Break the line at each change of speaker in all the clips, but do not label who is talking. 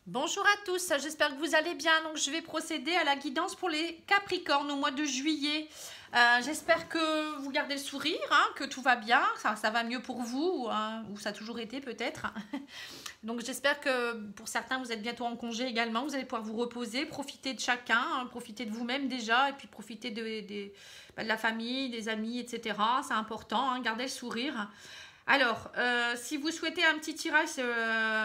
Bonjour à tous, j'espère que vous allez bien. Donc je vais procéder à la guidance pour les Capricornes au mois de juillet. J'espère que vous gardez le sourire, hein, que tout va bien, ça va mieux pour vous, hein, ou ça a toujours été peut-être. Donc j'espère que pour certains vous êtes bientôt en congé également, vous allez pouvoir vous reposer, profiter de chacun, hein, profiter de vous-même déjà, et puis profiter de la famille, des amis, etc. C'est important, hein, gardez le sourire. Alors, si vous souhaitez un petit tirage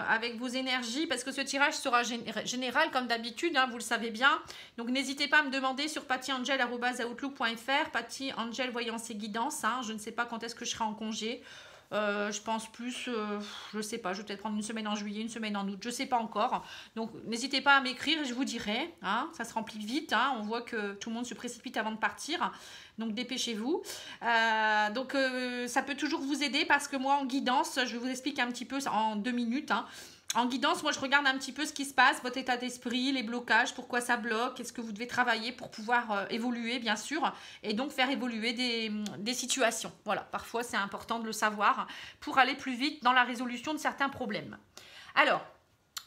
avec vos énergies, parce que ce tirage sera général comme d'habitude, hein, vous le savez bien. Donc, n'hésitez pas à me demander sur pattyangel@outlook.fr, Patty Angel Voyance et Guidance. Hein, je ne sais pas quand est-ce que je serai en congé. Je pense plus, je sais pas, je vais peut-être prendre une semaine en juillet, une semaine en août, je sais pas encore. Donc n'hésitez pas à m'écrire et je vous dirai, hein, ça se remplit vite, hein, on voit que tout le monde se précipite avant de partir, donc dépêchez-vous. Ça peut toujours vous aider parce que moi en guidance, je vous explique un petit peu en 2 minutes, hein. En guidance, moi je regarde un petit peu ce qui se passe, votre état d'esprit, les blocages, pourquoi ça bloque, est-ce que vous devez travailler pour pouvoir évoluer bien sûr, et donc faire évoluer des situations. Voilà, parfois c'est important de le savoir pour aller plus vite dans la résolution de certains problèmes. Alors,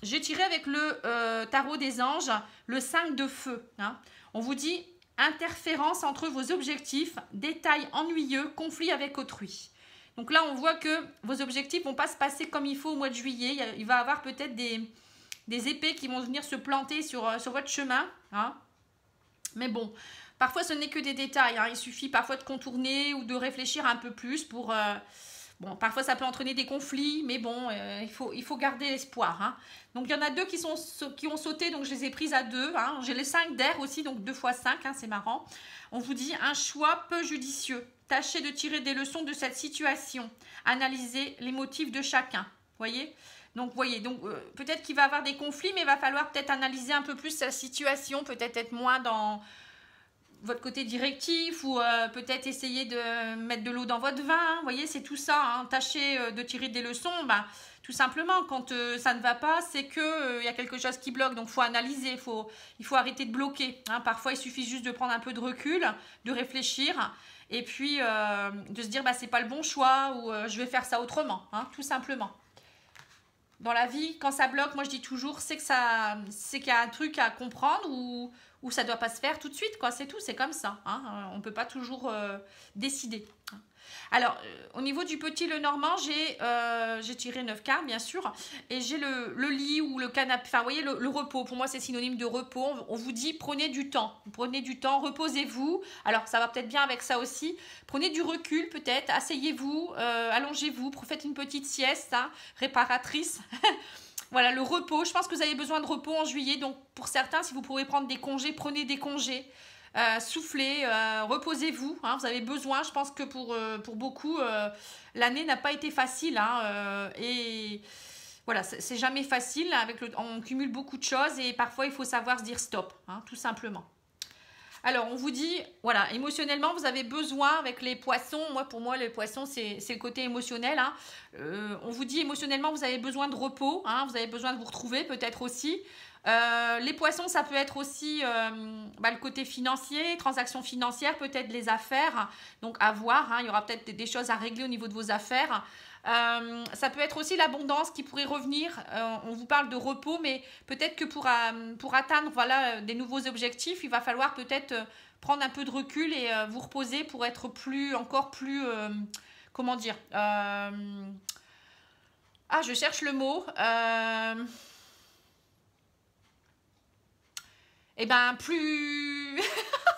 j'ai tiré avec le tarot des anges le 5 de feu. Hein. On vous dit interférence entre vos objectifs, détails ennuyeux, conflit avec autrui. Donc là, on voit que vos objectifs ne vont pas se passer comme il faut au mois de juillet. Il va y avoir peut-être des épées qui vont venir se planter sur votre chemin. Hein. Mais bon, parfois ce n'est que des détails. Hein. Il suffit parfois de contourner ou de réfléchir un peu plus pour... Bon, parfois ça peut entraîner des conflits, mais bon, il faut garder l'espoir. Hein. Donc il y en a deux qui ont sauté, donc je les ai prises à deux. Hein. J'ai les 5 d'air aussi, donc 2 x 5, hein, c'est marrant. On vous dit un choix peu judicieux. Tâchez de tirer des leçons de cette situation. Analysez les motifs de chacun. Voyez, donc peut-être qu'il va y avoir des conflits, mais il va falloir peut-être analyser un peu plus la situation, peut-être être moins dans votre côté directif ou peut-être essayer de mettre de l'eau dans votre vin. Hein. Vous voyez, c'est tout ça. Hein. Tâchez de tirer des leçons. Bah, tout simplement, quand ça ne va pas, c'est qu'il y a quelque chose qui bloque. Donc, il faut analyser. Il faut arrêter de bloquer. Hein. Parfois, il suffit juste de prendre un peu de recul, de réfléchir et puis de se dire bah, c'est pas le bon choix ou je vais faire ça autrement. Hein, tout simplement. Dans la vie, quand ça bloque, moi je dis toujours, c'est qu'il y a un truc à comprendre ou ça ne doit pas se faire tout de suite, quoi. C'est tout, c'est comme ça. Hein. On ne peut pas toujours décider. Alors, au niveau du petit Lenormand, j'ai tiré 9 cartes, bien sûr, et j'ai le lit ou le canapé, enfin, vous voyez, le repos. Pour moi, c'est synonyme de repos. On vous dit, prenez du temps, reposez-vous. Alors, ça va peut-être bien avec ça aussi. Prenez du recul, peut-être, asseyez-vous, allongez-vous, faites une petite sieste, hein, réparatrice. Voilà, le repos. Je pense que vous avez besoin de repos en juillet. Donc, pour certains, si vous pouvez prendre des congés, prenez des congés. Soufflez, reposez-vous. Hein, vous avez besoin, je pense que pour beaucoup, l'année n'a pas été facile. Hein, et voilà, c'est jamais facile. On cumule beaucoup de choses et parfois, il faut savoir se dire stop, hein, tout simplement. Alors, on vous dit, voilà, émotionnellement, vous avez besoin avec les poissons. Pour moi, les poissons, c'est le côté émotionnel. Hein. On vous dit, émotionnellement, vous avez besoin de repos. Hein, vous avez besoin de vous retrouver, peut-être aussi. Les poissons, ça peut être aussi le côté financier, transactions financières, peut-être les affaires. Donc, à voir. Hein, il y aura peut-être des choses à régler au niveau de vos affaires. Ça peut être aussi l'abondance qui pourrait revenir. On vous parle de repos, mais peut-être que pour atteindre des nouveaux objectifs, il va falloir peut-être prendre un peu de recul et vous reposer pour être encore plus, comment dire, je cherche le mot. Eh ben, plus...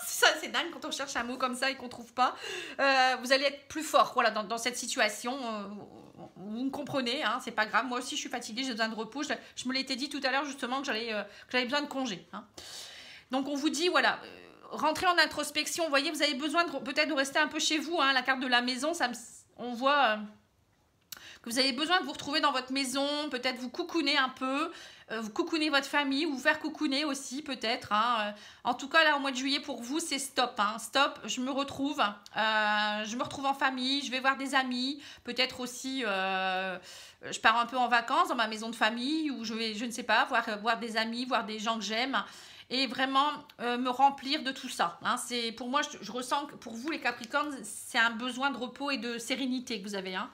ça, c'est dingue quand on cherche un mot comme ça et qu'on ne trouve pas. Vous allez être plus fort, voilà, dans cette situation. Vous me comprenez, hein, c'est pas grave. Moi aussi, je suis fatiguée, j'ai besoin de repos. Je me l'étais dit tout à l'heure, justement, que j'avais besoin de congé. Hein. Donc, on vous dit, voilà, rentrez en introspection. Vous voyez, vous avez besoin peut-être de rester un peu chez vous. Hein, la carte de la maison, on voit... que vous avez besoin de vous retrouver dans votre maison, peut-être vous coucouner un peu, vous coucouner votre famille, ou vous faire coucouner aussi peut-être. Hein. En tout cas, là, au mois de juillet, pour vous, c'est stop. Hein. Stop, je me retrouve en famille, je vais voir des amis, peut-être aussi, je pars un peu en vacances dans ma maison de famille, ou je ne sais pas, voir des amis, voir des gens que j'aime. Et vraiment me remplir de tout ça. Hein. Pour moi, je ressens que pour vous, les Capricornes, c'est un besoin de repos et de sérénité que vous avez. Hein.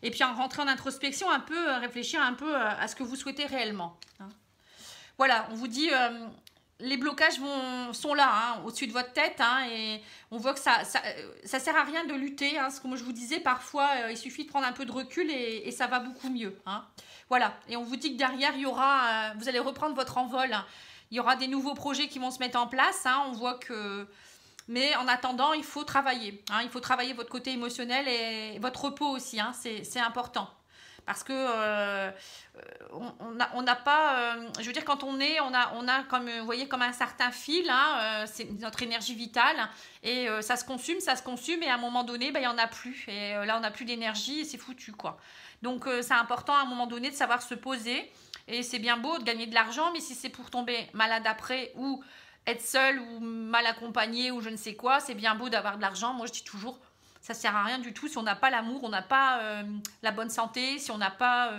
Et puis en rentrant en introspection, un peu réfléchir un peu à ce que vous souhaitez réellement. Hein. voilà, on vous dit, les blocages sont là, hein, au-dessus de votre tête, hein, et on voit que ça sert à rien de lutter, hein, comme je vous disais, parfois, il suffit de prendre un peu de recul et ça va beaucoup mieux, hein. Voilà, et on vous dit que derrière, il y aura, vous allez reprendre votre envol, hein. Il y aura des nouveaux projets qui vont se mettre en place, hein, on voit que... Mais en attendant, il faut travailler, hein, il faut travailler votre côté émotionnel et votre repos aussi, hein, c'est important. Parce que on n'a pas, je veux dire, quand on a comme, vous voyez, comme un certain fil, hein, c'est notre énergie vitale, et ça se consume, et à un moment donné, ben, il n'y en a plus. Et là, on n'a plus d'énergie et c'est foutu, quoi. Donc, c'est important à un moment donné de savoir se poser. Et c'est bien beau de gagner de l'argent, mais si c'est pour tomber malade après ou être seul ou mal accompagné ou je ne sais quoi, c'est bien beau d'avoir de l'argent. Moi, je dis toujours, ça ne sert à rien du tout si on n'a pas l'amour, on n'a pas la bonne santé, si on n'a pas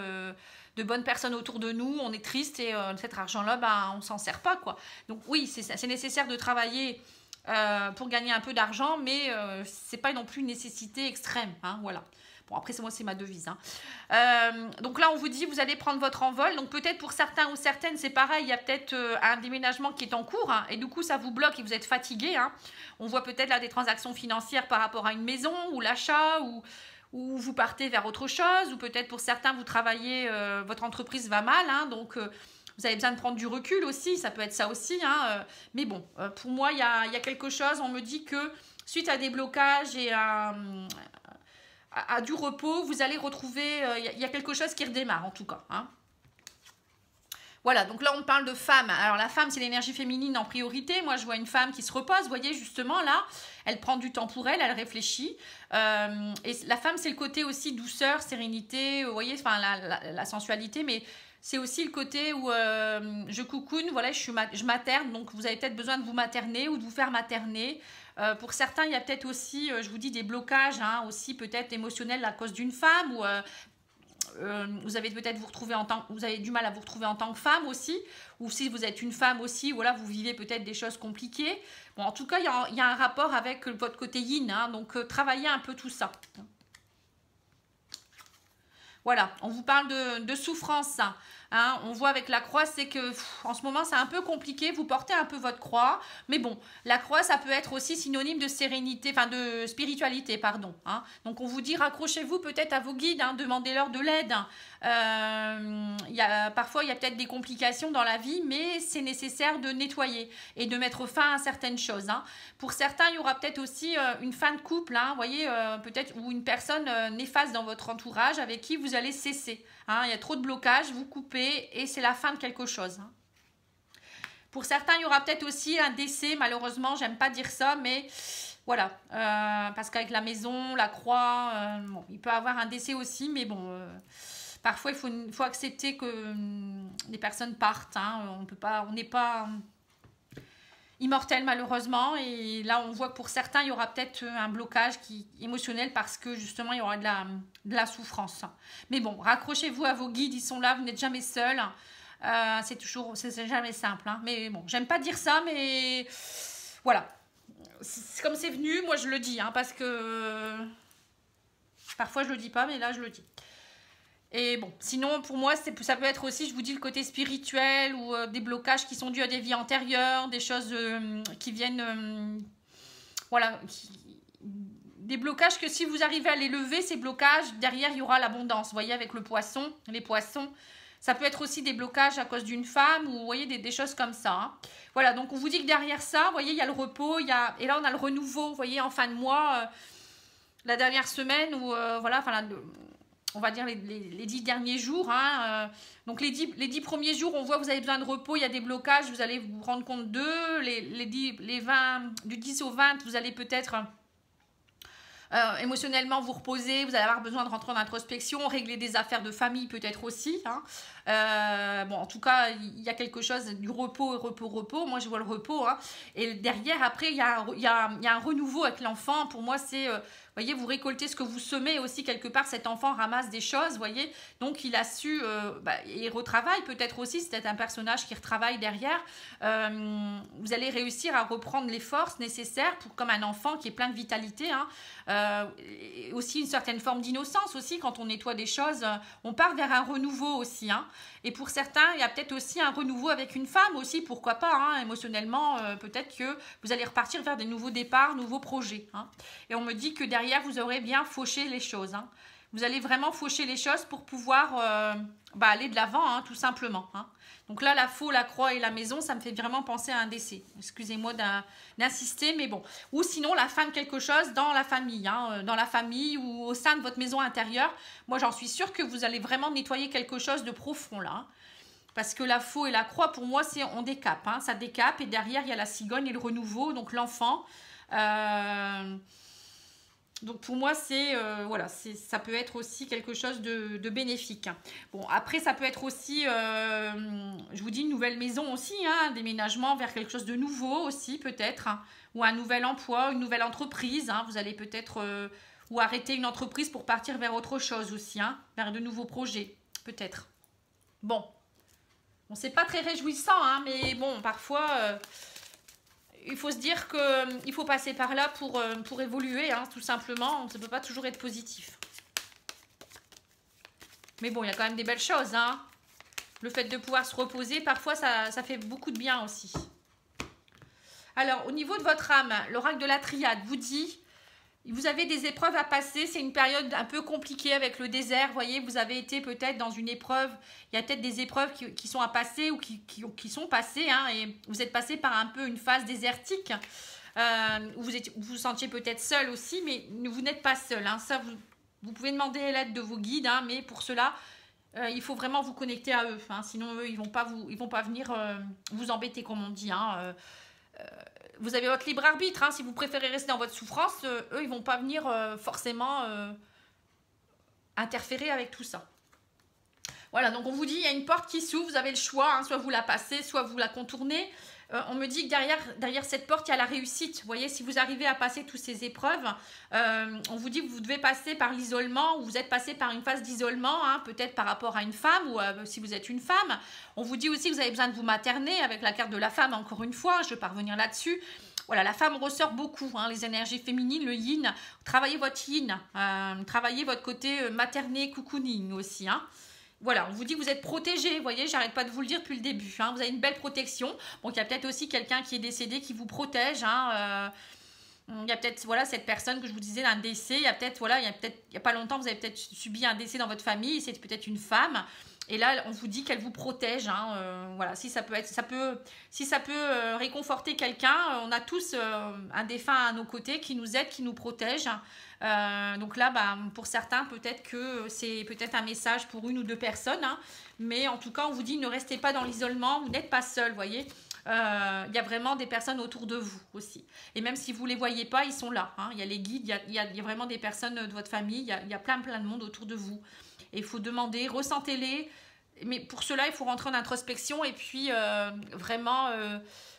de bonnes personnes autour de nous, on est triste et cet argent-là, ben, on ne s'en sert pas, quoi. Donc oui, c'est nécessaire de travailler pour gagner un peu d'argent, mais ce n'est pas non plus une nécessité extrême, hein, voilà. Bon, après, moi, c'est ma devise, hein. Donc là, on vous dit, vous allez prendre votre envol. Donc peut-être pour certains ou certaines, c'est pareil, il y a peut-être un déménagement qui est en cours, hein, et du coup, ça vous bloque et vous êtes fatigué, hein. On voit peut-être là des transactions financières par rapport à une maison ou l'achat ou vous partez vers autre chose, ou peut-être pour certains, vous travaillez, votre entreprise va mal, hein, donc... vous avez besoin de prendre du recul aussi, ça peut être ça aussi, hein, mais bon, pour moi, il y a quelque chose, on me dit que suite à des blocages et à du repos, vous allez retrouver, il y a quelque chose qui redémarre en tout cas, hein. Voilà, donc là on parle de femme. Alors la femme, c'est l'énergie féminine en priorité. Moi je vois une femme qui se repose, vous voyez justement là, elle prend du temps pour elle, elle réfléchit. Et la femme, c'est le côté aussi douceur, sérénité, vous voyez, enfin la sensualité, mais c'est aussi le côté où je cocoon, voilà, je materne, donc vous avez peut-être besoin de vous materner ou de vous faire materner. Pour certains, il y a peut-être aussi, je vous dis, des blocages, hein, aussi peut-être émotionnels à cause d'une femme, ou vous avez peut-être vous avez du mal à vous retrouver en tant que femme aussi, ou si vous êtes une femme aussi, voilà, vous vivez peut-être des choses compliquées. Bon, en tout cas, il y a un rapport avec votre côté yin, hein, donc travaillez un peu tout ça. Voilà, on vous parle de souffrance, hein, on voit avec la croix, c'est que en ce moment c'est un peu compliqué, vous portez un peu votre croix, mais bon, la croix ça peut être aussi synonyme de sérénité, enfin de spiritualité, pardon, hein. Donc on vous dit raccrochez-vous peut-être à vos guides, hein, demandez-leur de l'aide, hein. Parfois il y a peut-être des complications dans la vie, mais c'est nécessaire de nettoyer et de mettre fin à certaines choses, hein. Pour certains, il y aura peut-être aussi une fin de couple, hein, vous voyez, peut-être, ou une personne néfaste dans votre entourage avec qui vous allez cesser, hein. Il y a trop de blocages, vous coupez et c'est la fin de quelque chose, hein. Pour certains, il y aura peut-être aussi un décès, malheureusement, j'aime pas dire ça, mais voilà, parce qu'avec la maison, la croix, bon, il peut y avoir un décès aussi, mais bon... Parfois, il faut accepter que les personnes partent, hein. On n'est pas immortel malheureusement. Et là, on voit que pour certains, il y aura peut-être un blocage émotionnel parce que justement, il y aura de la souffrance. Mais bon, raccrochez-vous à vos guides, ils sont là, vous n'êtes jamais seul. C'est jamais simple, hein. Mais bon, j'aime pas dire ça, mais voilà. Comme c'est venu, moi je le dis, hein, parce que parfois je le dis pas, mais là je le dis. Et bon, sinon pour moi ça peut être aussi, je vous dis, le côté spirituel ou des blocages qui sont dus à des vies antérieures, des choses qui viennent, voilà, des blocages que si vous arrivez à les lever, ces blocages, derrière il y aura l'abondance, vous voyez, avec le poisson, les poissons. Ça peut être aussi des blocages à cause d'une femme ou vous voyez des choses comme ça, hein. Voilà, donc on vous dit que derrière ça, vous voyez, il y a le repos, et là on a le renouveau, vous voyez, en fin de mois, la dernière semaine ou voilà, enfin on va dire les 10 derniers jours, hein, donc les 10 premiers jours, on voit que vous avez besoin de repos, il y a des blocages, vous allez vous rendre compte d'eux, les 20, du 10 au 20, vous allez peut-être émotionnellement vous reposer, vous allez avoir besoin de rentrer en introspection, régler des affaires de famille peut-être aussi, hein. Bon, en tout cas, il y a quelque chose du repos, repos. Moi, je vois le repos, hein. Et derrière, après, il y a un renouveau avec l'enfant. Pour moi, c'est, voyez, vous récoltez ce que vous semez aussi quelque part. Cet enfant ramasse des choses, voyez. Donc, il a su, il retravaille peut-être aussi. C'est peut-être un personnage qui retravaille derrière. Vous allez réussir à reprendre les forces nécessaires pour, comme un enfant qui est plein de vitalité, hein. Aussi une certaine forme d'innocence aussi quand on nettoie des choses. On part vers un renouveau aussi, hein. Et pour certains, il y a peut-être aussi un renouveau avec une femme aussi, pourquoi pas, hein, émotionnellement, peut-être que vous allez repartir vers des nouveaux départs, nouveaux projets. Hein. Et on me dit que derrière, vous aurez bien fauché les choses. Hein. Vous allez vraiment faucher les choses pour pouvoir aller de l'avant, hein, tout simplement. Hein. Donc là, la faux, la croix et la maison, ça me fait vraiment penser à un décès. Excusez-moi d'insister, mais bon. Ou sinon, la fin de quelque chose dans la famille, hein, dans la famille ou au sein de votre maison intérieure. Moi, j'en suis sûre que vous allez vraiment nettoyer quelque chose de profond là. Hein. Parce que la faux et la croix, pour moi, on décape. Hein, ça décape et derrière, il y a la cigogne et le renouveau, donc l'enfant. Donc pour moi, voilà, ça peut être aussi quelque chose de bénéfique. Bon, après, ça peut être aussi, je vous dis, une nouvelle maison aussi, hein, un déménagement vers quelque chose de nouveau aussi, peut-être, hein, ou un nouvel emploi, une nouvelle entreprise. Hein, vous allez peut-être, ou arrêter une entreprise pour partir vers autre chose aussi, hein, vers de nouveaux projets, peut-être. Bon, c'est pas très réjouissant, hein, mais bon, parfois... il faut se dire qu'il faut passer par là pour évoluer, hein, tout simplement. Ça ne peut pas toujours être positif. Mais bon, il y a quand même des belles choses. Hein. Le fait de pouvoir se reposer, parfois, ça fait beaucoup de bien aussi. Alors, au niveau de votre âme, l'oracle de la triade vous dit... Vous avez des épreuves à passer, c'est une période un peu compliquée avec le désert, vous voyez, vous avez été peut-être dans une épreuve, il y a peut-être des épreuves qui sont à passer ou qui sont passées, hein, et vous êtes passé par un peu une phase désertique, où vous vous sentiez peut-être seul aussi, mais vous n'êtes pas seul, hein, ça vous pouvez demander l'aide de vos guides, hein, mais pour cela, il faut vraiment vous connecter à eux, hein, sinon eux, ils vont pas venir vous embêter comme on dit, hein, vous avez votre libre arbitre, hein, si vous préférez rester dans votre souffrance, eux, ils vont pas venir forcément interférer avec tout ça. Voilà, donc on vous dit, il y a une porte qui s'ouvre, vous avez le choix, hein, soit vous la passez, soit vous la contournez. On me dit que derrière cette porte, il y a la réussite. Vous voyez, si vous arrivez à passer toutes ces épreuves, on vous dit que vous devez passer par l'isolement, ou vous êtes passé par une phase d'isolement, hein, peut-être par rapport à une femme, ou si vous êtes une femme. On vous dit aussi que vous avez besoin de vous materner, avec la carte de la femme, encore une fois, je ne vais pas revenir là-dessus. Voilà, la femme ressort beaucoup, hein, les énergies féminines, le yin. Travaillez votre yin, travaillez votre côté materné, cocooning aussi, hein. Voilà, on vous dit que vous êtes protégé, vous voyez, j'arrête pas de vous le dire depuis le début, hein, vous avez une belle protection. Bon, il y a peut-être aussi quelqu'un qui est décédé qui vous protège, hein, il y a peut-être, voilà, cette personne que je vous disais d'un décès, il y a peut-être, voilà, il y a pas longtemps, vous avez peut-être subi un décès dans votre famille, c'est peut-être une femme, et là, on vous dit qu'elle vous protège, hein, voilà, si ça peut réconforter quelqu'un, on a tous un défunt à nos côtés qui nous aide, qui nous protège. Donc là, pour certains, peut-être que c'est peut-être un message pour une ou deux personnes, hein, mais en tout cas, on vous dit ne restez pas dans l'isolement, vous n'êtes pas seul, vous voyez. Il y a vraiment des personnes autour de vous aussi. Et même si vous ne les voyez pas, ils sont là. Hein. Il y a les guides, il y a vraiment des personnes de votre famille, il y a plein de monde autour de vous. Et il faut demander, ressentez-les. Mais pour cela, il faut rentrer en introspection et puis vraiment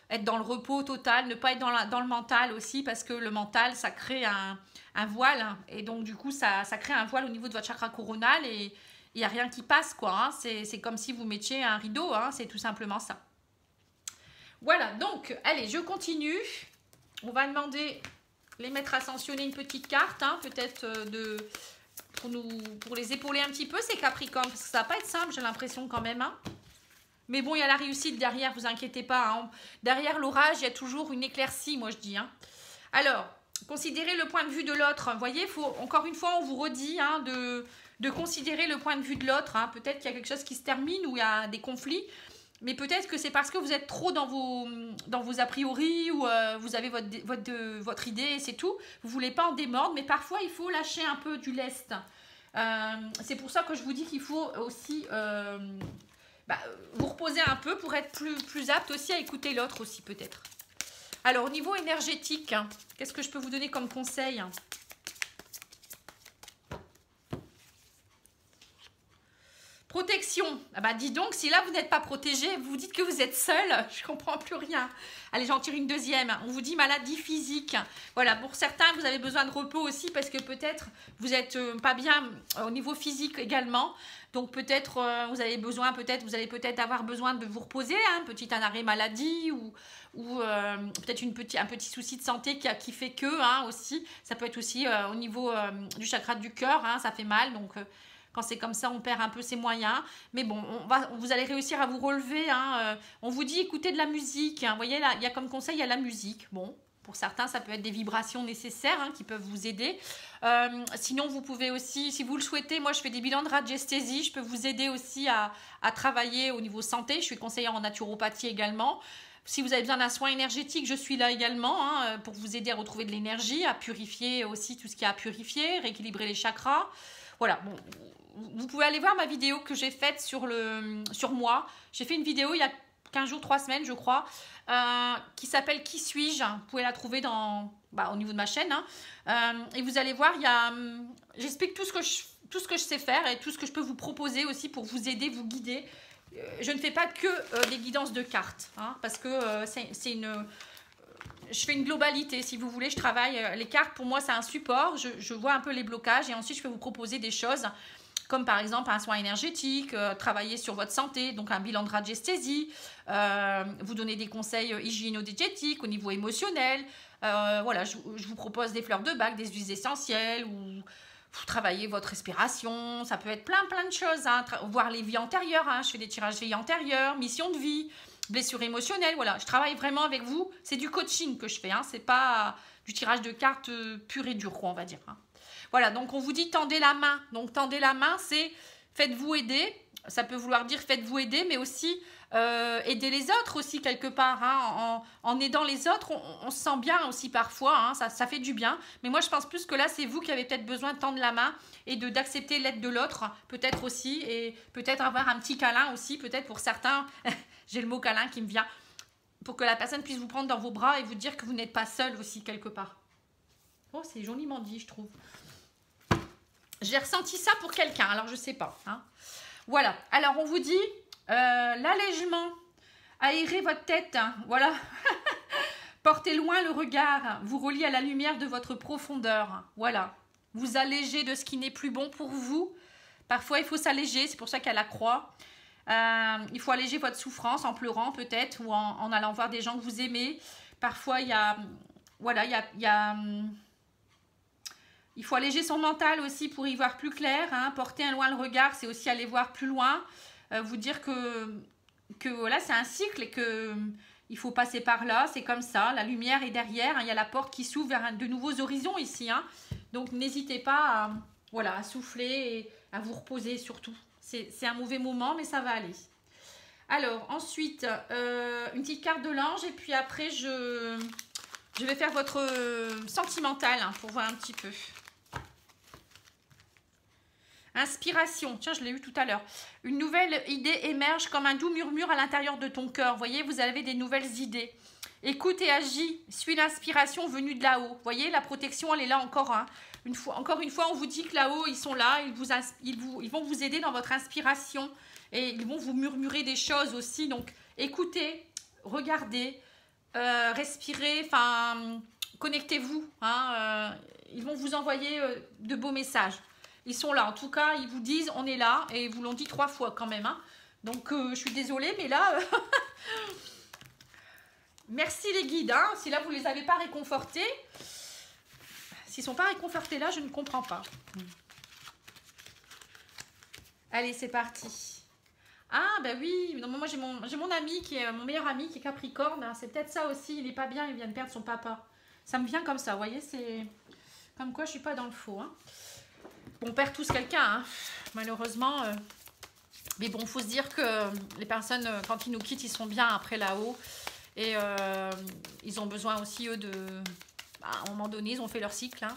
être dans le repos total, ne pas être dans le mental aussi, parce que le mental, ça crée un voile. Hein, et donc, du coup, ça crée un voile au niveau de votre chakra coronal et il n'y a rien qui passe, quoi. Hein. C'est comme si vous mettiez un rideau, hein, c'est tout simplement ça. Voilà, donc, allez, je continue. On va demander les maîtres ascensionnés une petite carte, hein, peut-être pour les épauler un petit peu, ces Capricornes, parce que ça va pas être simple, j'ai l'impression quand même. Hein. Mais bon, il y a la réussite derrière, vous inquiétez pas. Hein. Derrière l'orage, il y a toujours une éclaircie, moi je dis. Hein. Alors, considérez le point de vue de l'autre. Vous voyez, encore une fois, on vous redit hein, de considérer le point de vue de l'autre. Hein. Peut-être qu'il y a quelque chose qui se termine ou il y a des conflits. Mais peut-être que c'est parce que vous êtes trop dans vos a priori ou vous avez votre idée, c'est tout. Vous ne voulez pas en démordre, mais parfois il faut lâcher un peu du lest. C'est pour ça que je vous dis qu'il faut aussi vous reposer un peu pour être plus apte aussi à écouter l'autre aussi peut-être. Alors au niveau énergétique, hein, qu'est-ce que je peux vous donner comme conseil ? Protection. Ah bah dis donc, si là vous n'êtes pas protégé, vous dites que vous êtes seul, je comprends plus rien. Allez, j'en tire une deuxième. On vous dit maladie physique. Voilà, pour certains, vous avez besoin de repos aussi parce que peut-être vous n'êtes pas bien au niveau physique également. Donc peut-être vous allez peut-être avoir besoin de vous reposer, hein, petit arrêt maladie ou peut-être un petit souci de santé qui fait que hein, aussi. Ça peut être aussi au niveau du chakra du cœur, hein, ça fait mal donc. Quand c'est comme ça, on perd un peu ses moyens. Mais bon, vous allez réussir à vous relever. Hein. On vous dit écoutez de la musique. Hein. Vous voyez, là, il y a comme conseil, il y a la musique. Bon, pour certains, ça peut être des vibrations nécessaires hein, qui peuvent vous aider. Sinon, vous pouvez aussi, si vous le souhaitez, moi je fais des bilans de radiesthésie. Je peux vous aider aussi à travailler au niveau santé. Je suis conseillère en naturopathie également. Si vous avez besoin d'un soin énergétique, je suis là également hein, pour vous aider à retrouver de l'énergie, à purifier aussi tout ce qu'il y a à purifier, rééquilibrer les chakras. Voilà, bon, vous pouvez aller voir ma vidéo que j'ai faite sur moi. J'ai fait une vidéo il y a 15 jours, 3 semaines je crois, qui s'appelle « Qui suis-je » Vous pouvez la trouver au niveau de ma chaîne. Hein. Et vous allez voir, j'explique tout ce que je sais faire et tout ce que je peux vous proposer aussi pour vous aider, vous guider. Je ne fais pas que des guidances de cartes, hein, parce que je fais une globalité, si vous voulez, je travaille. Les cartes, pour moi, c'est un support, je vois un peu les blocages et ensuite, je peux vous proposer des choses, comme par exemple un soin énergétique, travailler sur votre santé, donc un bilan de radiesthésie, vous donner des conseils hygiéno-diététiques au niveau émotionnel. Voilà, je vous propose des fleurs de bac, des huiles essentielles ou... Travailler votre respiration, ça peut être plein de choses, hein. Voir les vies antérieures, hein. Je fais des tirages vie antérieures, mission de vie, blessures émotionnelles, voilà, je travaille vraiment avec vous, c'est du coaching que je fais, hein. C'est pas du tirage de cartes pur et dur, quoi, on va dire. Hein. Voilà, donc on vous dit tendez la main, donc tendez la main, c'est faites-vous aider, ça peut vouloir dire faites-vous aider, mais aussi aider les autres aussi quelque part, hein. En aidant les autres, on se sent bien aussi parfois, hein. Ça fait du bien, mais moi je pense plus que là c'est vous qui avez peut-être besoin de tendre la main et d'accepter l'aide de l'autre, peut-être aussi, et peut-être avoir un petit câlin aussi, peut-être pour certains, j'ai le mot câlin qui me vient, pour que la personne puisse vous prendre dans vos bras et vous dire que vous n'êtes pas seul aussi quelque part. Oh, c'est joliment dit, je trouve. J'ai ressenti ça pour quelqu'un, alors je sais pas, hein. Voilà, alors on vous dit l'allègement, aérez votre tête, hein, voilà. Portez loin le regard, vous reliez à la lumière de votre profondeur, voilà. Vous allégez de ce qui n'est plus bon pour vous. Parfois, il faut s'alléger, c'est pour ça qu'il y a la croix. Il faut alléger votre souffrance en pleurant peut-être ou en allant voir des gens que vous aimez. Parfois, il y a... Voilà, il faut alléger son mental aussi pour y voir plus clair. Hein. Porter loin le regard, c'est aussi aller voir plus loin. Vous dire que voilà, c'est un cycle et qu'il faut passer par là. C'est comme ça. La lumière est derrière. Hein. Il y a la porte qui s'ouvre vers de nouveaux horizons ici. Hein. Donc, n'hésitez pas à souffler et à vous reposer surtout. C'est un mauvais moment, mais ça va aller. Alors, ensuite, une petite carte de l'ange. Et puis après, je vais faire votre sentimental hein, pour voir un petit peu. Inspiration, tiens, je l'ai eu tout à l'heure. Une nouvelle idée émerge comme un doux murmure à l'intérieur de ton cœur. Vous voyez, vous avez des nouvelles idées. Écoute et agis, suis l'inspiration venue de là-haut. Vous voyez, la protection, elle est là encore. Hein. Encore une fois, on vous dit que là-haut, ils sont là. Ils vont vous aider dans votre inspiration. Et ils vont vous murmurer des choses aussi. Donc, écoutez, regardez, respirez, connectez-vous. Hein, ils vont vous envoyer de beaux messages. Ils sont là. En tout cas, ils vous disent on est là. Et ils vous l'ont dit 3 fois quand même. Hein. Donc, je suis désolée, mais là... merci les guides. Hein. Si là, vous ne les avez pas réconfortés. S'ils ne sont pas réconfortés là, je ne comprends pas. Allez, c'est parti. Ah, ben oui. Non, moi, j'ai mon ami, mon meilleur ami qui est Capricorne. Hein. C'est peut-être ça aussi. Il n'est pas bien. Il vient de perdre son papa. Ça me vient comme ça. Vous voyez, c'est... Comme quoi, je ne suis pas dans le faux. Hein. On perd tous quelqu'un, hein, malheureusement. Mais bon, il faut se dire que les personnes, quand ils nous quittent, ils sont bien après là-haut. Et ils ont besoin aussi, eux, de... à un moment donné, ils ont fait leur cycle. Hein,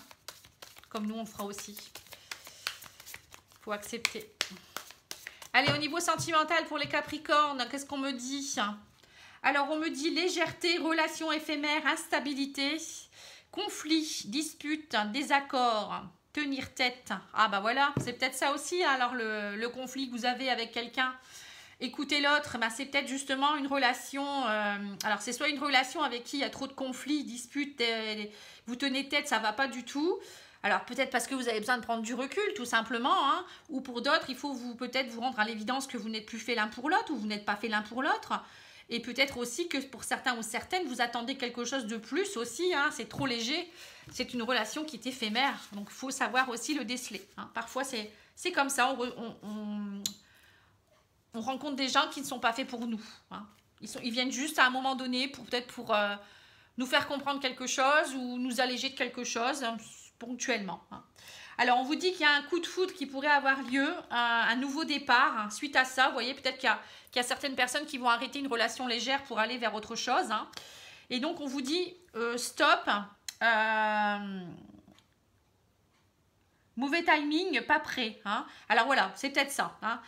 comme nous, on le fera aussi. Il faut accepter. Allez, au niveau sentimental pour les Capricornes, qu'est-ce qu'on me dit? Alors, on me dit légèreté, relations éphémères, instabilité, conflit, dispute, désaccord... Tenir tête. Ah bah voilà, c'est peut-être ça aussi. Alors le conflit que vous avez avec quelqu'un, écoutez l'autre, bah, c'est peut-être justement une relation. Alors c'est soit une relation avec qui il y a trop de conflits, disputes, vous tenez tête, ça va pas du tout. Alors peut-être parce que vous avez besoin de prendre du recul, tout simplement. Hein, ou pour d'autres, il faut peut-être vous rendre à l'évidence que vous n'êtes plus fait l'un pour l'autre ou vous n'êtes pas fait l'un pour l'autre. Et peut-être aussi que pour certains ou certaines, vous attendez quelque chose de plus aussi. Hein, c'est trop léger. C'est une relation qui est éphémère. Donc, il faut savoir aussi le déceler. Hein. Parfois, c'est C'est comme ça, on rencontre des gens qui ne sont pas faits pour nous. Hein. Ils viennent juste à un moment donné, peut-être pour nous faire comprendre quelque chose ou nous alléger de quelque chose, ponctuellement. Hein. Alors, on vous dit qu'il y a un coup de foudre qui pourrait avoir lieu, un nouveau départ. Hein. Suite à ça, vous voyez, peut-être qu'il y a certaines personnes qui vont arrêter une relation légère pour aller vers autre chose. Hein. Et donc, on vous dit stop. Mauvais timing, pas prêt. Hein. Alors voilà, c'est peut-être ça. Hein.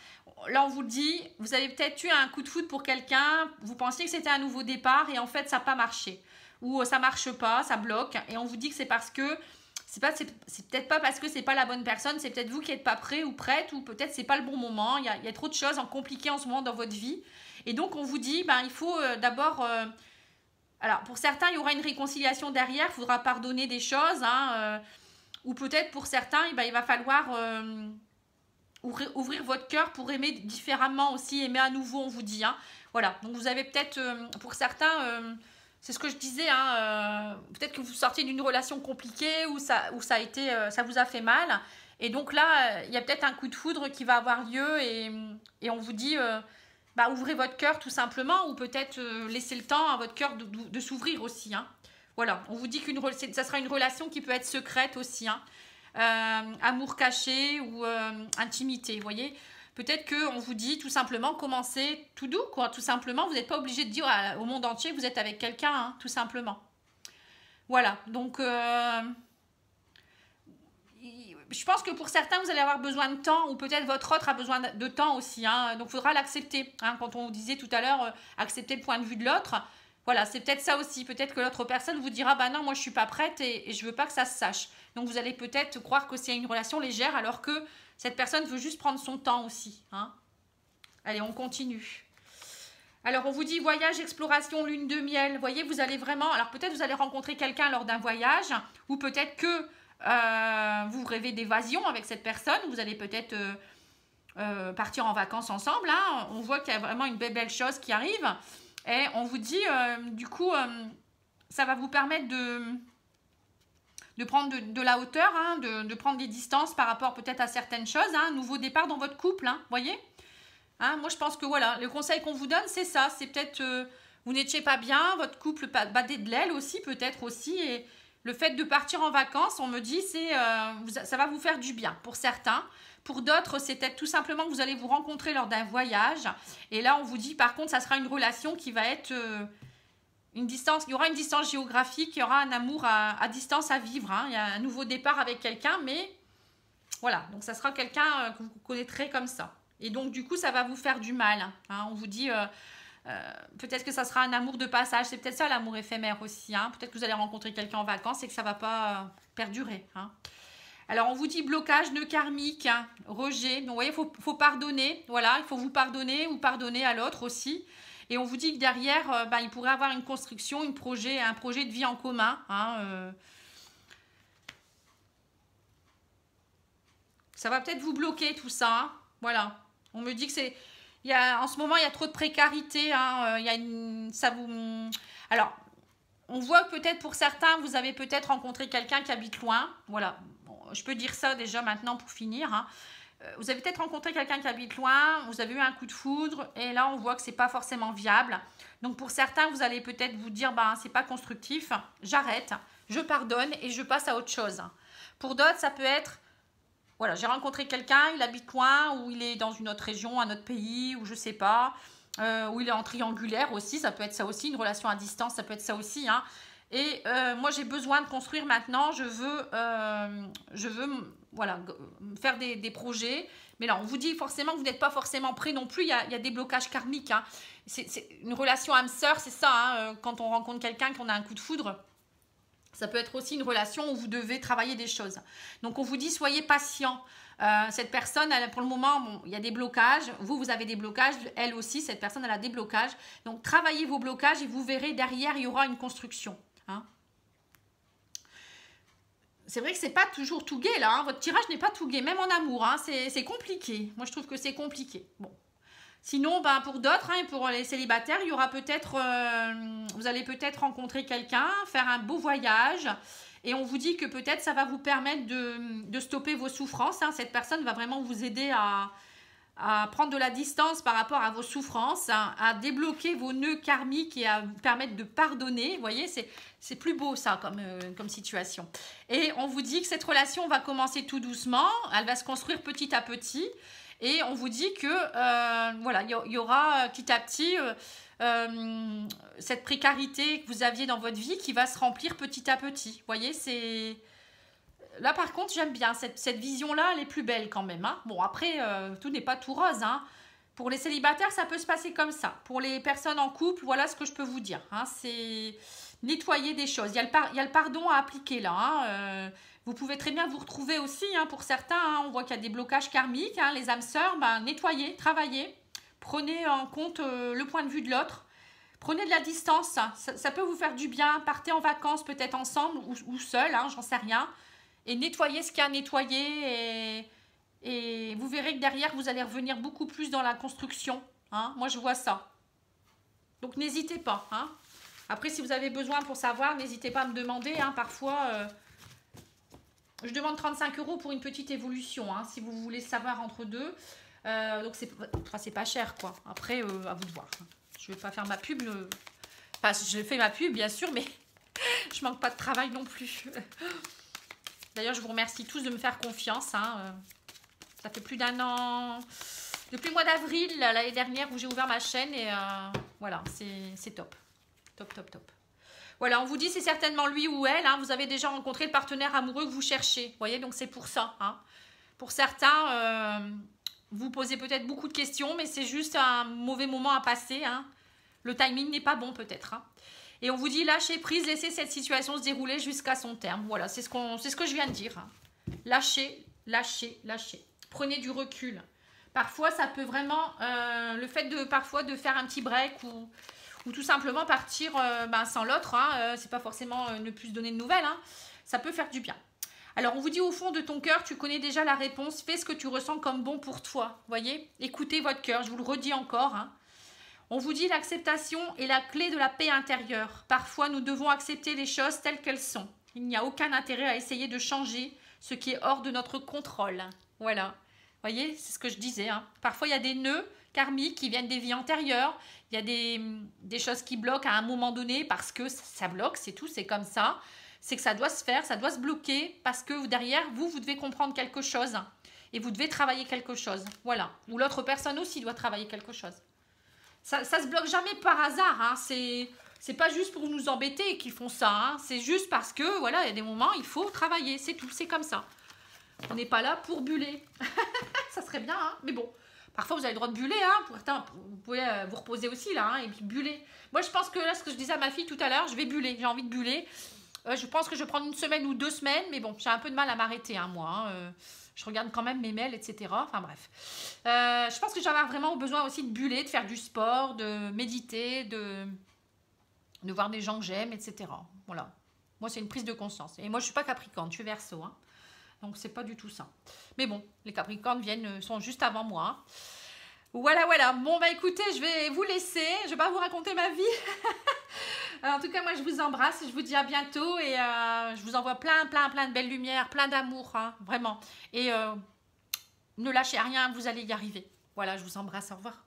Là, on vous le dit, vous avez peut-être eu un coup de foudre pour quelqu'un, vous pensiez que c'était un nouveau départ et en fait, ça n'a pas marché. Ou ça ne marche pas, ça bloque. Et on vous dit que c'est parce que, c'est peut-être pas parce que c'est pas la bonne personne, c'est peut-être vous qui n'êtes pas prêt ou prête, ou peut-être c'est pas le bon moment. Il y a trop de choses compliquées en ce moment dans votre vie. Et donc, on vous dit, il faut d'abord... alors, pour certains, il y aura une réconciliation derrière, il faudra pardonner des choses, hein, ou peut-être pour certains, il va falloir ouvrir votre cœur pour aimer différemment aussi, aimer à nouveau, on vous dit. Hein. Voilà, donc vous avez peut-être, pour certains, c'est ce que je disais, hein, peut-être que vous sortiez d'une relation compliquée où ça vous a fait mal. Et donc là, il y a peut-être un coup de foudre qui va avoir lieu et on vous dit... ouvrez votre cœur tout simplement ou peut-être laissez le temps à votre cœur de s'ouvrir aussi. Hein. Voilà, on vous dit que ça sera une relation qui peut être secrète aussi. Hein. Amour caché ou intimité, vous voyez. Peut-être qu'on vous dit tout simplement commencez tout doux, quoi. Tout simplement, vous n'êtes pas obligé de dire au monde entier que vous êtes avec quelqu'un, hein, tout simplement. Voilà, donc... je pense que pour certains, vous allez avoir besoin de temps ou peut-être votre autre a besoin de temps aussi. Hein, donc, il faudra l'accepter. Hein, quand on vous disait tout à l'heure, accepter le point de vue de l'autre. Voilà, c'est peut-être ça aussi. Peut-être que l'autre personne vous dira, non, moi, je ne suis pas prête et je ne veux pas que ça se sache. Donc, vous allez peut-être croire que c'est une relation légère alors que cette personne veut juste prendre son temps aussi. Hein. Allez, on continue. Alors, on vous dit voyage, exploration, lune de miel. Vous voyez, vous allez vraiment... Alors, peut-être vous allez rencontrer quelqu'un lors d'un voyage ou peut-être que... vous rêvez d'évasion avec cette personne, vous allez peut-être partir en vacances ensemble. Hein. On voit qu'il y a vraiment une belle chose qui arrive. Et on vous dit, du coup, ça va vous permettre de prendre de la hauteur, hein, de prendre des distances par rapport peut-être à certaines choses. Hein. Un nouveau départ dans votre couple, hein, voyez. Hein, moi, je pense que voilà, le conseil qu'on vous donne, c'est ça. C'est peut-être, vous n'étiez pas bien, votre couple battait de l'aile aussi, peut-être aussi, et... Le fait de partir en vacances, on me dit, ça va vous faire du bien pour certains. Pour d'autres, c'est peut-être tout simplement que vous allez vous rencontrer lors d'un voyage. Et là, on vous dit, par contre, ça sera une relation qui va être une distance. Il y aura une distance géographique, il y aura un amour à distance à vivre. Hein. Il y a un nouveau départ avec quelqu'un, mais voilà. Donc, ça sera quelqu'un que vous connaîtrez comme ça. Et donc, du coup, ça va vous faire du mal. Hein. On vous dit... peut-être que ça sera un amour de passage, c'est peut-être ça l'amour éphémère aussi, hein. Peut-être que vous allez rencontrer quelqu'un en vacances et que ça ne va pas perdurer. Hein. Alors on vous dit blocage, nœud karmique, hein, rejet, donc vous voyez, il faut pardonner, voilà, il faut vous pardonner ou pardonner à l'autre aussi. Et on vous dit que derrière, il pourrait avoir une construction, un projet de vie en commun. Hein, ça va peut-être vous bloquer tout ça, hein. Voilà, on me dit que c'est... en ce moment, il y a trop de précarité. Hein, alors, on voit que peut-être pour certains, vous avez peut-être rencontré quelqu'un qui habite loin. Voilà, bon, je peux dire ça déjà maintenant pour finir. Hein. Vous avez peut-être rencontré quelqu'un qui habite loin, vous avez eu un coup de foudre et là, on voit que ce n'est pas forcément viable. Donc, pour certains, vous allez peut-être vous dire, ce n'est pas constructif, j'arrête, je pardonne et je passe à autre chose. Pour d'autres, ça peut être... Voilà, j'ai rencontré quelqu'un, il habite loin, ou il est dans une autre région, un autre pays, ou je sais pas, ou il est en triangulaire aussi, ça peut être ça aussi, une relation à distance, ça peut être ça aussi. Hein. Et moi, j'ai besoin de construire maintenant, je veux voilà, faire des projets. Mais là, on vous dit forcément que vous n'êtes pas forcément prêt non plus, il y a des blocages karmiques. Hein. C'est une relation âme-sœur, c'est ça, hein, quand on rencontre quelqu'un, qu'on a un coup de foudre. Ça peut être aussi une relation où vous devez travailler des choses. Donc, on vous dit, soyez patient. Cette personne, pour le moment, il y a des blocages. Vous avez des blocages. Elle aussi, cette personne, elle a des blocages. Donc, travaillez vos blocages et vous verrez, derrière, il y aura une construction. Hein. C'est vrai que c'est pas toujours tout gai, là. Hein. Votre tirage n'est pas tout gai, même en amour. Hein. C'est compliqué. Moi, je trouve que c'est compliqué. Bon. Sinon, ben, pour d'autres, hein, pour les célibataires, il y aura peut-être, vous allez peut-être rencontrer quelqu'un, faire un beau voyage. Et on vous dit que peut-être ça va vous permettre de stopper vos souffrances. Hein. Cette personne va vraiment vous aider à prendre de la distance par rapport à vos souffrances, hein, à débloquer vos nœuds karmiques et à vous permettre de pardonner. Vous voyez, c'est plus beau ça comme situation. Et on vous dit que cette relation va commencer tout doucement, elle va se construire petit à petit. Et on vous dit que voilà, il y aura petit à petit cette précarité que vous aviez dans votre vie qui va se remplir petit à petit. Vous voyez, c'est... Là, par contre, j'aime bien. Cette vision-là, elle est plus belle quand même. Hein. Bon, après, tout n'est pas tout rose. Hein. Pour les célibataires, ça peut se passer comme ça. Pour les personnes en couple, voilà ce que je peux vous dire. Hein. C'est nettoyer des choses. Il y a le pardon à appliquer là. Hein. Vous pouvez très bien vous retrouver aussi. Hein, pour certains, hein, on voit qu'il y a des blocages karmiques. Hein, les âmes sœurs, ben, nettoyez, travaillez. Prenez en compte le point de vue de l'autre. Prenez de la distance. Ça peut vous faire du bien. Partez en vacances peut-être ensemble ou seul. Hein, j'en sais rien. Et nettoyez ce qu'il y a à nettoyer et vous verrez que derrière, vous allez revenir beaucoup plus dans la construction. Hein. Moi, je vois ça. Donc, n'hésitez pas. Hein. Après, si vous avez besoin pour savoir, n'hésitez pas à me demander. Hein. Parfois, je demande 35 € pour une petite évolution. Hein, si vous voulez savoir entre deux. Donc, c'est pas cher, quoi. Après, à vous de voir. Je ne vais pas faire ma pub. Enfin, je fais ma pub, bien sûr, mais je manque pas de travail non plus. D'ailleurs, je vous remercie tous de me faire confiance. Hein. Ça fait plus d'1 an, depuis le mois d'avril l'année dernière où j'ai ouvert ma chaîne. Et voilà, c'est top. Top, top, top. Voilà, on vous dit c'est certainement lui ou elle. Hein. Vous avez déjà rencontré le partenaire amoureux que vous cherchez. Vous voyez, donc c'est pour ça. Hein. Pour certains, vous posez peut-être beaucoup de questions, mais c'est juste un mauvais moment à passer. Hein. Le timing n'est pas bon peut-être. Hein. Et on vous dit lâchez prise, laissez cette situation se dérouler jusqu'à son terme. Voilà, c'est ce que je viens de dire. Hein. Lâchez, lâchez, lâchez. Prenez du recul. Parfois, ça peut vraiment... le fait parfois de faire un petit break ou tout simplement partir sans l'autre, hein, c'est pas forcément ne plus se donner de nouvelles. Hein, ça peut faire du bien. Alors, on vous dit au fond de ton cœur, tu connais déjà la réponse. Fais ce que tu ressens comme bon pour toi. Voyez, écoutez votre cœur. Je vous le redis encore. Hein. On vous dit l'acceptation est la clé de la paix intérieure. Parfois, nous devons accepter les choses telles qu'elles sont. Il n'y a aucun intérêt à essayer de changer ce qui est hors de notre contrôle. Voilà. Vous voyez, c'est ce que je disais. Hein. Parfois, il y a des nœuds karmiques qui viennent des vies antérieures. Il y a des choses qui bloquent à un moment donné parce que ça bloque, c'est tout, c'est comme ça. C'est que ça doit se faire, ça doit se bloquer parce que derrière, vous devez comprendre quelque chose et vous devez travailler quelque chose. Voilà. Ou l'autre personne aussi doit travailler quelque chose. Ça se bloque jamais par hasard. Hein. C'est pas juste pour nous embêter qu'ils font ça. Hein. C'est juste parce que, voilà, il y a des moments, il faut travailler. C'est tout, c'est comme ça. On n'est pas là pour buller. Ça serait bien, hein. Mais bon. Parfois, vous avez le droit de buller. Hein. Pourtant, vous pouvez vous reposer aussi, là, hein, et puis buller. Moi, je pense que là, ce que je disais à ma fille tout à l'heure, je vais buller. J'ai envie de buller. Je pense que je vais prendre 1 semaine ou 2 semaines. Mais bon, j'ai un peu de mal à m'arrêter, hein, moi. Hein. Je regarde quand même mes mails, etc. Enfin bref. Je pense que j'avais vraiment besoin aussi de buller, de faire du sport, de méditer, de voir des gens que j'aime, etc. Voilà. Moi, c'est une prise de conscience. Et moi, je ne suis pas Capricorne, je suis Verseau. Hein. Donc, c'est pas du tout ça. Mais bon, les Capricornes sont juste avant moi. Hein. Voilà, voilà. Bon, bah écoutez, je vais vous laisser. Je vais pas vous raconter ma vie. En tout cas, moi, je vous embrasse. Je vous dis à bientôt. Et je vous envoie plein de belles lumières, plein d'amour. Hein, vraiment. Et ne lâchez rien, vous allez y arriver. Voilà, je vous embrasse. Au revoir.